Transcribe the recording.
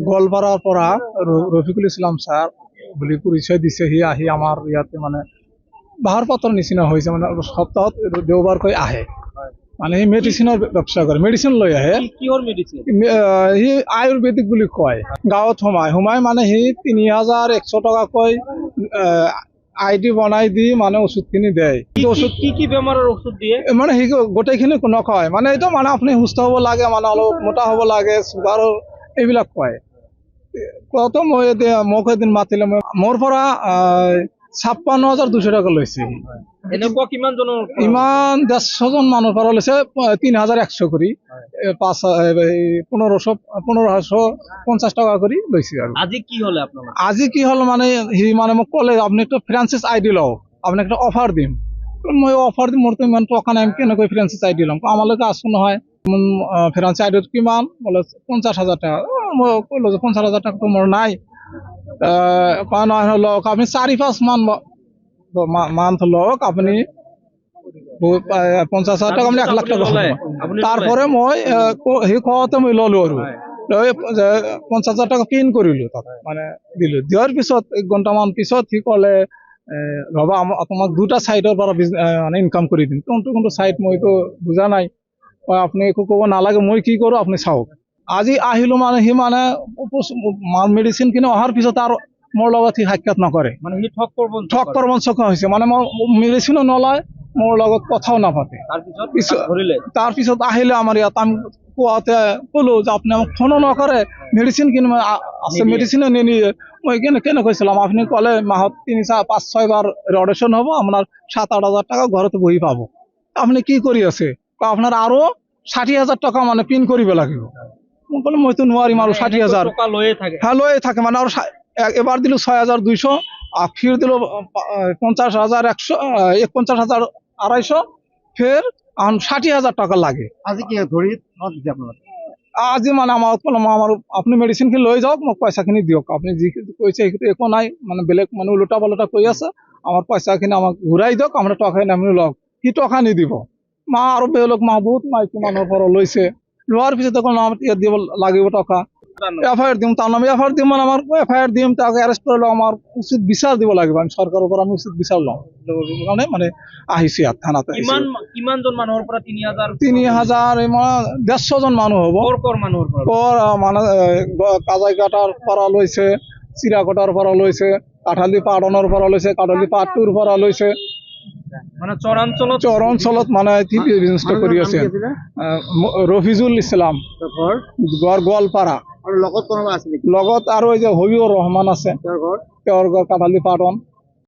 গোৱালপাৰাৰ পৰা ৰফিকুল ইছলাম ছাৰ বুলি পৰিচয় দিছে। সি আহি আমাৰ ইয়াতে মানে বাহৰ পাতৰ নিচিনা হৈছে, মানে সপ্তাহত দেওবাৰকৈ আহে। মানে সি মেডিচিনৰ ব্যৱস্থা কৰে, মেডিচিন লৈ আহে। সি আয়ুৰ্বেদিক বুলি কয়। গাঁৱত সোমাই মানে সি ৩,১০০ টকাকৈ ID বনাই দি মানে ওষুধখিনি দেয়। কি বেমাৰৰ ওষুধ দিয়ে? মানে সি গোটেইখিনি নকয়, মানে এইটো মানে আপুনি সুস্থ হ'ব লাগে, মানে অলপ মোটা হ'ব লাগে, চুগাৰৰ এইবিলাক কয়। কত মই মোক এদিন মাতিলে, মোৰ পৰা ৫৬,২০০ টকা লৈছে। এনেকুৱা কিমান জনৰ? ইমান ১৫০জন মানুহৰ পৰা লৈছে ৩,১০০ কৰি, ১৫50 টকা কৰি লৈছে। আৰু আজি কি হলে আপোনাৰ? আজি কি হ'ল মানে সি মানে মোক ক'লে, আপুনি একটা ফ্ৰেঞ্চাইজ ID লওক, আপোনাক একটা অফাৰ দিম। মই অফাৰ দিম, মোৰতো ইমান টকা নাই, কেনেকৈ ফ্ৰেঞ্চাইজ ID ল'ম? আমালৈকে আছো নহয়। ফ্ৰেঞ্চাইজ ID কিমান? বোলে ৫০,০০০ টাকা। মই ক'লো যে ৫০,০০০ টাকাটো মোৰ নাই। লওক আপনি ৪-৫ মান্থ লওক, আপনি ৫০,০০০ টাকা, আপনি ১,০০,০০০ টাকা হবে। তারপরে মই সেই কওঁতে মই ললো আৰু ৫০,০০০ টাকা পিন কৰিলো, তাক মানে দিলো। দিয়াৰ পিছত ১ ঘণ্টামান পিছত সি ক'লে, ৰবা তোমাক 2টা সাইডৰ পৰা মানে ইনকাম কৰি দিম। কোনটো সাইড মইতো বুজা নাই। আপনি একো ক'ব নালাগে, মই কি কৰো আপনি চাওক। আজি আহিলো মানে সি মানে মেডিচিন কিনে অহাৰ পিছত আৰু মোৰ লগত সি সাক্ষাৎ নকৰে। মানে সি ঠগ প্ৰবঞ্চক হৈছে, মানে মই মেডিচিনো নলয়, মোৰ লগত কথাও নাপাতে। তাৰপিছত আহিলে আমাৰ ইয়াত, আমি কোৱাতে ক'লো যে আপুনি আমাক ফোনো নকৰে, মেডিচিন কিনিব আছে, মেডিচিনো নিনিয়ে। মই কেনেকৈ চলাম? আপুনি ক'লে মাহত 3-4-5-6 বাৰ ৰটেশ্যন হ'ব, আপোনাৰ 7-8 হাজাৰ টাকা ঘৰতে বহি পাব। আপুনি কি কৰি আছে? আপোনাৰ আৰু 60,000 টকা মানে পিন কৰিব লাগিব। মই ক'লো মইতো নোৱাৰিম আৰু 60,000 লৈয়ে থাকে মানে। আৰু এবাৰ দিলো 6,200, ফিৰ দিলো 50,100, ফের 60,000 টাকা লাগে। আজি কি ধৰি দিছে আপনার? আজি মানে আমার আপনি মেডিসিন খিনি লৈ যাওক, মোক পয়সাখিনি দিয়ক। আপনি যি কৈছে সেইটো একো নাই, মানে বেলেগ মানে উল্টা পাল্টা কৈ আছে। আমার পয়সাখিনি আমাক ঘূৰাই দিয়ক, আমরা টকা নামি লওক। কি টকা নিদিব? আৰু বেলেগ বহুত মাইকী মানুহৰ পৰা লৈছে। লোৱাৰ পিছত ইয়াত দিব লাগিব টকা। FIR দিম, তার নামে FIR দিম, মানে আমার FIR দিম, তাকে অ্যারেস্ট করলে আমার উচিত বিচার দিব লাগিব। আমি সরকারের উপর আমি উচিত বিচার লম, মানে আহিছো ইয়াত থানাতে। কিমান জন মানুহৰ পৰা ৩,০০০? 150 জন মানুহ হ'ব। মানে কাজাইঘাটাৰ পৰা লৈছে, চিৰাকটাৰ পৰা লৈছে, কাঠালি পাটনৰ পৰা লৈছে, কাঠালি পাটটোৰ পৰা লৈছে। মানে চৰাঞ্চলত মানে বিজনেছটো কৰি আছে। ৰফিজুল ইছলাম, গোৱালপাৰা। লগত আৰু এই যে হবিউৰ ৰহমান আছে, তেওঁৰ ঘৰ কাঠালি পাটন।